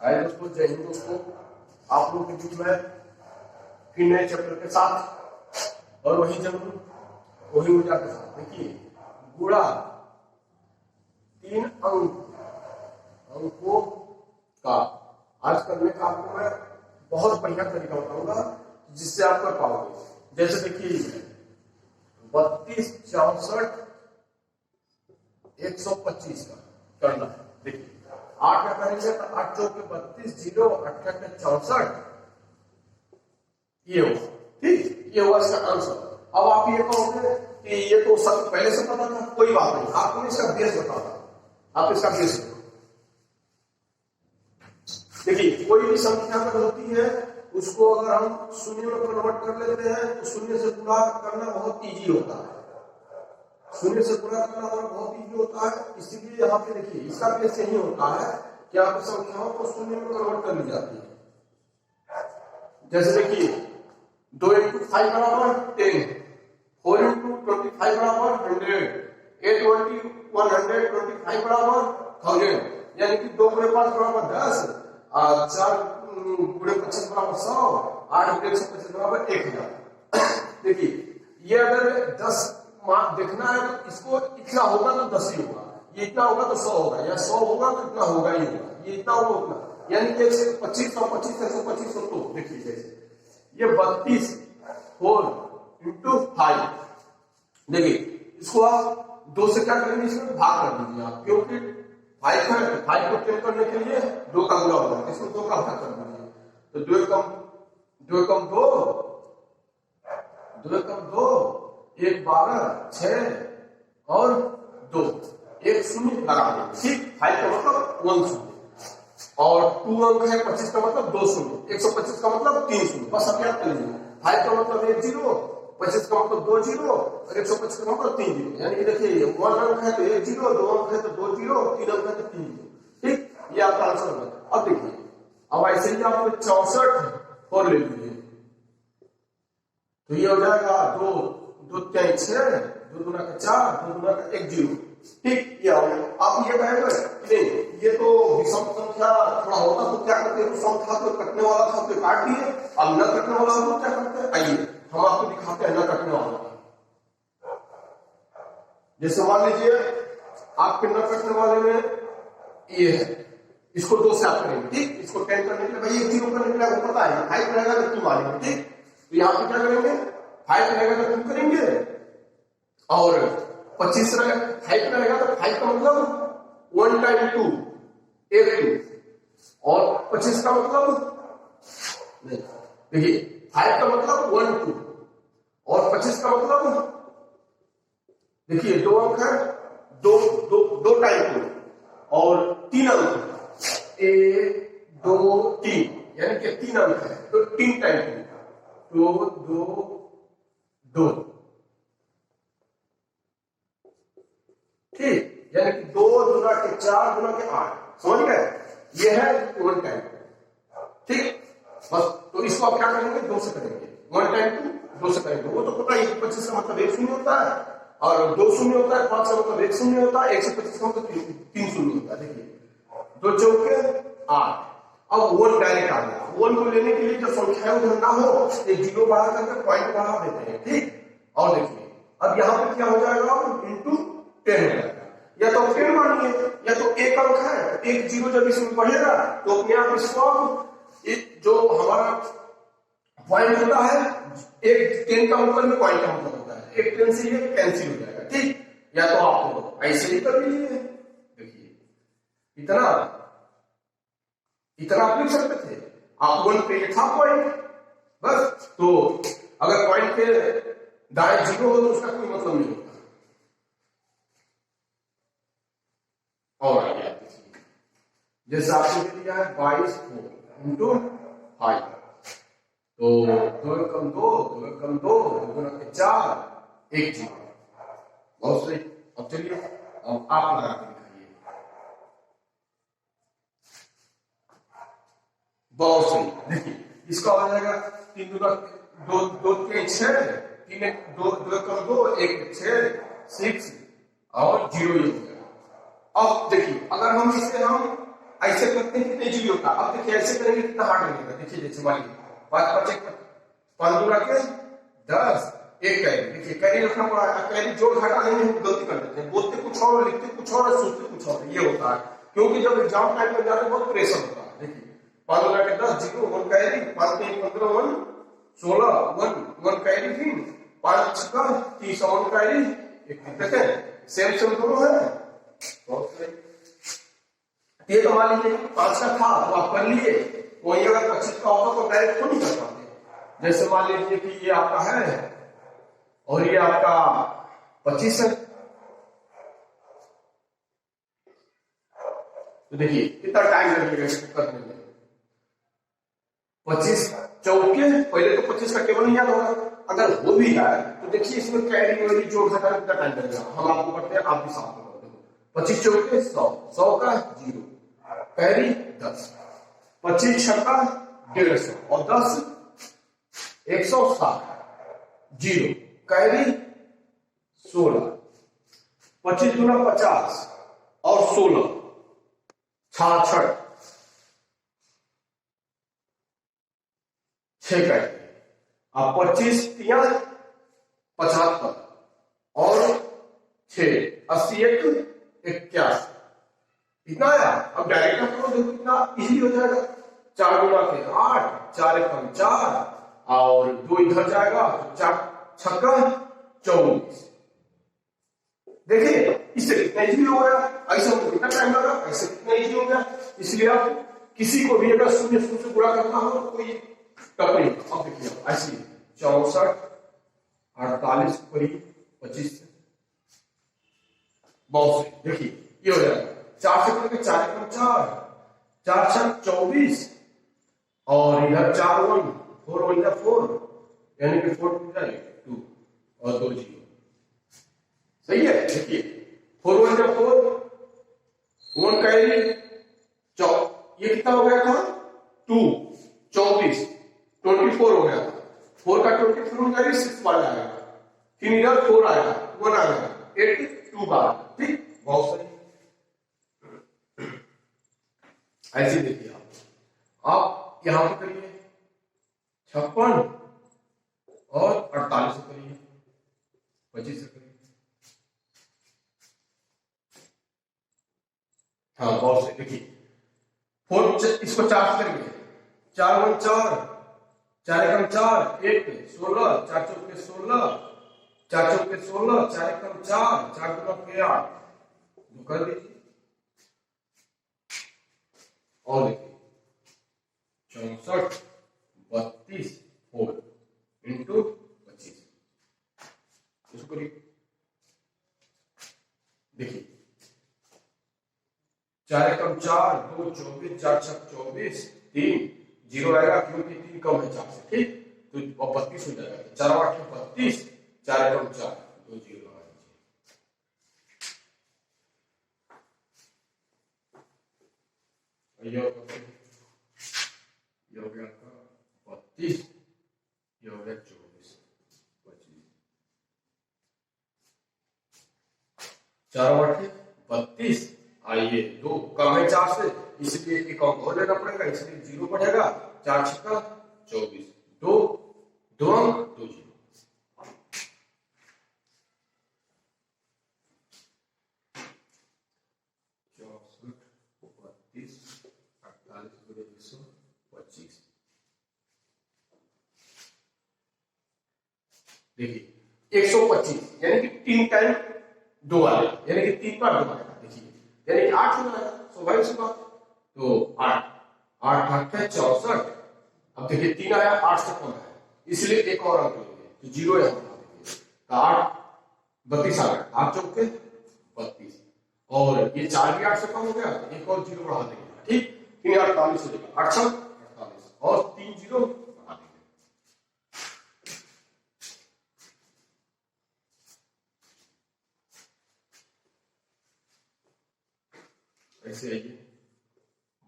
हाय दोस्तों, जय हिंद दोस्तों। आप लोगों के बीच में फिर नए चैप्टर के साथ और वही जरूर वही ऊर्जा के साथ। देखिए, गुणा 3 अंकों का आज करने का आपको मैं बहुत बढ़िया तरीका बताऊंगा जिससे आप कर पाओगे। जैसे देखिए 32, 64, 125 का करना है। देखिए 8 का करेंगे तो 8 चौके 32, 0 8 के 64, ये होगा। ठीक, ये हुआ इसका आंसर। अब आप ये कहोगे कि ये तो सब पहले से पता था, कोई बात नहीं, आपको इसका बेस बताता। आप इसका बेस देखिए, कोई भी संख्या अगर होती है उसको अगर हम शून्य में कन्वर्ट कर लेते हैं तो शून्य से गुणा करना बहुत इजी होता है। शून्य से गुणा करना बहुत इजी होता है। इसीलिए यहाँ पे देखिए इसका बेस यही होता है कि आप संख्याओं को शून्य में कन्वर्ट कर ली जाती है। जैसे देखिए 2 × 5 बराबर 10, 4 × 25 बराबर 100, 8 × 125 बराबर 1000, यानी कि 2 × 5 बराबर 10, 4 × 25 बराबर 100, 8 × 125 बराबर 1000। देखिए ये अगर 10 मान देखना है तो इसको इतना होगा तो 10 ही होगा, ये इतना होगा तो 100 होगा, या 100 होगा तो इतना होगा ही होगा, ये इतना होगा उतना, यानी कि 125, 125, 125, 100। देखिए जैसे ये 32 4 × 5, देखिए इसको आप 2 से क्या करेंगे, इसमें भाग कर दीजिए आप, क्योंकि 5 है, 5 को 10 करने के लिए 2 का गुणा होगा, इसमें 2 का भाग कर दीजिए। तो 2 कम 2 कम 2, 2 कम 2, 1 12, 6 और 2, 1 शून्य लगा देंगे। ठीक, 5 का मतलब 1 शून्य और 2 अंक है, 25 का मतलब 2 शून्य, 125 का मतलब 3 शून्य। बस अब याद कर लीजिए, 5 का मतलब 1 0, 25 का मतलब 2 0 और 125 का मतलब 3 0। यानी कि देखिए 1 अंक है तो 1 0, 2 अंक है तो 2 0, 3 अंक है तो 3 0। ठीक, ये आपका आंसर होगा। अब देखिए, अब ऐसे ही आप 64 और ले लीजिए तो ये हो जाएगा 2 2 6, 2 दूना का 4, 2 दूना का 1 0। ठीक, ये हो गया। आप ये कहेंगे नहीं ये तो विषम संख्या थोड़ा होता तो क्या करते हैं, सम था तो कटने वाला था तो काट दिए, अब न कटने वाला तो क्या करते हैं, आइए हम आपको दिखाते हैं न कटने वाला। जैसे मान लीजिए आपके न कटने वाले में ये है, इसको 2 से आप करेंगे। ठीक, इसको 10 करने के लिए भाई 1 0 करने के लिए आपको पता है 5 रहेगा तो तुम मानेंगे। ठीक, तो यहाँ पे क्या करेंगे, 5 रहेगा तो तुम करेंगे और 25 रहेगा, 5 रहेगा तो 5 का मतलब 1 टाइम 2 1 2 और 25 का मतलब नहीं, देखिए 5 का मतलब 1 2 और 25 का मतलब देखिए 2 अंक है, 2 टाइम 2 और 3 अंक 1 2 3, यानी कि 3 अंक है तो 3 टाइम 2 2 2। ठीक, यानी कि 2 गुना के 4 गुना के 8, समझ गए, ये है 1 टाइम। ठीक, बस तो इसको आप क्या करेंगे, 2 से करेंगे, 1 टाइम 2 से करेंगे। वो तो पता है 25 का मतलब 1 शून्य होता है और 2 शून्य होता है, 5 का मतलब 1 शून्य होता है, 125 का मतलब 3 शून्य होता है। देखिए 2 चौके 8। अब 1 डायरेक्ट आ गया, 1 को लेने के लिए जो संख्या उधर ना हो एक 0 बढ़ा करके पॉइंट बढ़ा देते हैं। ठीक, और देखिए अब यहाँ पे क्या हो जाएगा, इंटू 10 हो जाएगा, या तो फिर मानिए या तो 1 अंक है, 1 0 जब इसमें बढ़ेगा तो अपने आप इसको जो हमारा पॉइंट होता है, एक 10 का मतलब में पॉइंट का मतलब होता है, एक 10 से ये कैंसिल हो जाएगा। ठीक, या तो आप ऐसे ही कर लीजिए, देखिए इतना आप लिख सकते थे, आप 1 पे था पॉइंट बस, तो अगर पॉइंट पे दाएं 0 हो तो उसका कोई मतलब नहीं होता। और आगे जैसे आपने दिया है 22 × 5, तो 2 कम 2, 2 कम 2, 2 गुना के 4, 1 0। बहुत सही। अब चलिए अब आप लगा के दिखाइए। बहुत सही। देखिए इसका हो जाएगा 3 गुना 2 2 3 6, 3 2 2 कम 2 1 6 6 और 0 ही हो गया। अब देखिए अगर हम इसे हम ऐसे करते हैं कितना इजीली होता है। अब देखिए ऐसे करेंगे कितना हार्ड लगेगा। देखिए जैसे मान लीजिए 5 दूना के 10, एक कैरी। देखिए कैरी रखना पड़ा है, कैरी जोड़ घटा नहीं, हम गलती कर देते हैं, बोलते कुछ और लिखते कुछ और सोचते कुछ और, ये होता है। क्योंकि जब एग्जाम टाइम में जाते बहुत प्रेशर होता है। देखिए 5 दूना के 10, 0 1 कैरी, 5 3 15 1 16 1 कैरी, फिर 5 6 30 1 कैरी, एक देखे सेम सेम दोनों है। बहुत सही। ये तो मान लीजिए 5 का था तो आप कर लिए, वही अगर 25 का होता तो डायरेक्ट तो नहीं कर पाते। जैसे मान लीजिए कि ये आपका है और ये आपका 25 है, तो देखिए कितना टाइम लगेगा इसको करने में। 25 चौके, पहले तो 25 का केवल नहीं याद होगा, अगर हो भी जाए तो देखिए इसमें कैरी वैरी जोड़ घटा कितना टाइम लगेगा। हम आपको करते हैं, आप भी साथ में करते हो। 25 चौके 100, 100 का 0, कैरी 10, 25 छक्का 150 और 10 160, 0 कैरी 16, 25 दूना 50 और 16 66, 6 कैरी। अब 25 तिया 75 और 6 81 81, इतना आया। अब डायरेक्ट करो, देखो कितना इजीली हो जाएगा। 4 गुना के 8, 4 एकम 4 और 2 इधर जाएगा, 4 छक्का 24। देखिए इससे कितना इजीली हो गया। ऐसे हमको कितना टाइम लगा, ऐसे कितना इजी हो गया। इसलिए आप किसी को भी अगर शून्य शून्य से गुणा करना हो तो कोई टफ नहीं। अब देखिए ऐसी 64 48 करीब 25 बहुत से। देखिए ये हो जाएगा 4 से करके 4 एकम 4, 4 छक 24 और इधर 4 1 4 1 जा 4, यानी कि 4 2 जाए 2 और 2 0। सही है। देखिए 4 1 जा 4, 1 कैरी, ये कितना हो गया था 2 24 24 हो गया था। 4 का 24 हो जाएगा 6 बार आएगा, फिर इधर 4 आएगा 1 आएगा 8 2 बार। ठीक, बहुत सही। ऐसे देखिए आप यहां पर करिए 56 और 48 से करिए, 25 से करिए। हाँ बहुत सही। देखिए 4 इसको 4 से करेंगे, 4 1 4, 4 एकम 4 1 16, 4 चौके 16, 4 चौके 16, 4 एकम 4, 4 दूना के 8, कर दीजिए। और देखिए 64 32 4 इंटू 25, इसको करिए। देखिए 4 एकम 4 2 24, 4 छक 24, 3 0 आएगा क्योंकि 3 कम है 4 से। ठीक, तो 32 हो जाएगा। 4 8 32, 4 एकम 4 2 0 लगा दीजिए। ये हो गया आपका 32, ये हो गया 24 25, 4 8 32, आइए 2 कम है 4 से, इसलिए एक अंक और लेना पड़ेगा, इसलिए 0 बढ़ेगा। 4 छक्का 24, 2 2 अंक 2 0। देखिए 125 यानी कि 3 टाइम 2 आएगा, यानी कि 3 बार 2 आएगा। देखिए यानी कि 8 हो जाएगा, स्वाभाविक सी बात। तो 8 8 8 है 64। अब देखिए 3 आया 8 से कम है, इसलिए एक और अंक लेंगे तो 0 यहां बढ़ा देंगे, तो 8 32 आ गया, 8 चौके 32 और ये 4 भी 8 से कम हो गया, एक और 0 बढ़ा देंगे। ठीक, 3 48 हो जाएगा, 8 छक 48 और 3 0 बढ़ा देंगे। ऐसे आइए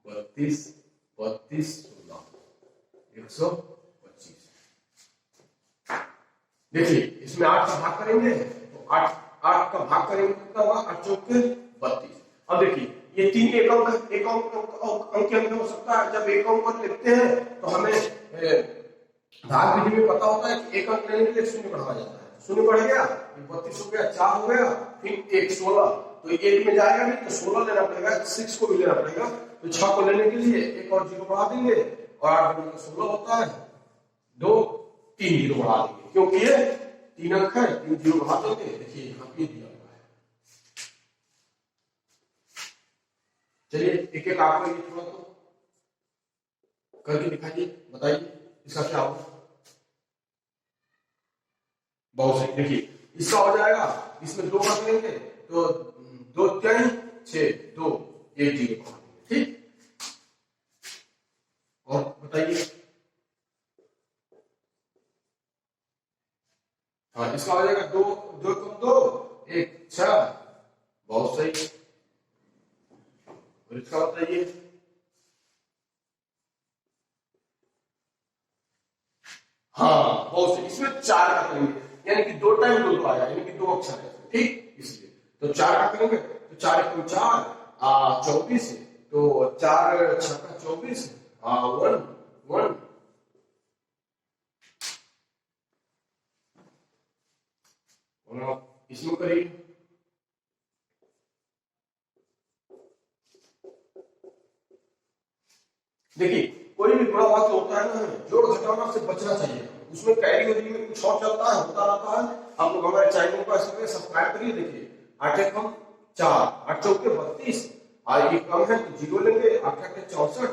32 32 16 125। देखिए इसमें 8 का भाग करेंगे तो 8 का भाग करेंगे कितना होगा, 8 चौके 32। अब देखिए ये 3 एक अंक हो सकता है। जब एक अंक लिखते हैं तो हमें भाग विधि में पता होता है कि एक अंक लेने के लिए शून्य बढ़ाया जाता है। शून्य बढ़ गया, 32 हो गया, 4 हो गया, फिर 1 16, तो 1 में जाएगा नहीं तो 16 लेना पड़ेगा, 6 को भी लेना पड़ेगा। तो 6 को लेने के लिए एक और 0 बढ़ा देंगे और 8 गुना 16 होता है, 2 3 0 बढ़ा देंगे, क्योंकि ये 3 अंक है, 3 0 बढ़ा देंगे। देखिए यहाँ पे दिया हुआ है। चलिए एक एक आपको ये थोड़ा तो करके दिखाइए, बताइए इसका क्या होगा। बहुत सही। देखिए इसका हो जाएगा, इसमें 2 कर लेंगे तो 2 3 6 2 1 0, ठीक। और बताइए, हाँ इसका हो जाएगा 2 2 2 1 6, बहुत सही। और इसका बताइए, हाँ बहुत सही। इसमें 4 का करेंगे, यानी कि 2 टाइम 2 आया, यानी कि 2 अक्षर है, ठीक, इसलिए तो 4 का करेंगे तो 4 1 4 24, तो 4 6 24, 1 1, इसमें करिए, देखिए कोई भी बड़ा वाक्य होता है ना, जोड़ घटाना से बचना चाहिए। उसमें कैरी वैरी में कुछ और चलता है, होता रहता है। आप लोग हमारे चैनल को सब्सक्राइब करिए। देखिए 8 1 4, 8 4 32, ये कम है तो 0 लेंगे, 8 8 64,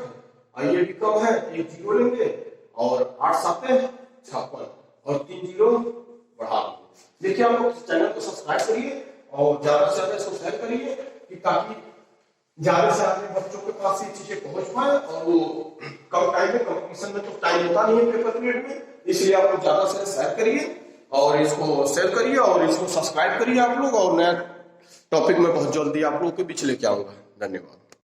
ये भी कम है, एक 0 लेंगे, और 8 7 56, और 3 0 बढ़ा देंगे। देखिए आप लोग चैनल को सब्सक्राइब करिए और ज्यादा से ज्यादा इसको शेयर करिए, कि ताकि ज्यादा से ज्यादा बच्चों के पास ये चीजें पहुंच पाए। और वो कम टाइम में, कंपटीशन में तो टाइम होता नहीं है पेपर पीरियड में, इसलिए आप लोग ज्यादा से शेयर करिए और इसको शेयर करिए और इसको सब्सक्राइब करिए आप लोग। और नया टॉपिक में बहुत जल्दी आप लोगों के बीच लेके आऊंगा। धन्यवाद।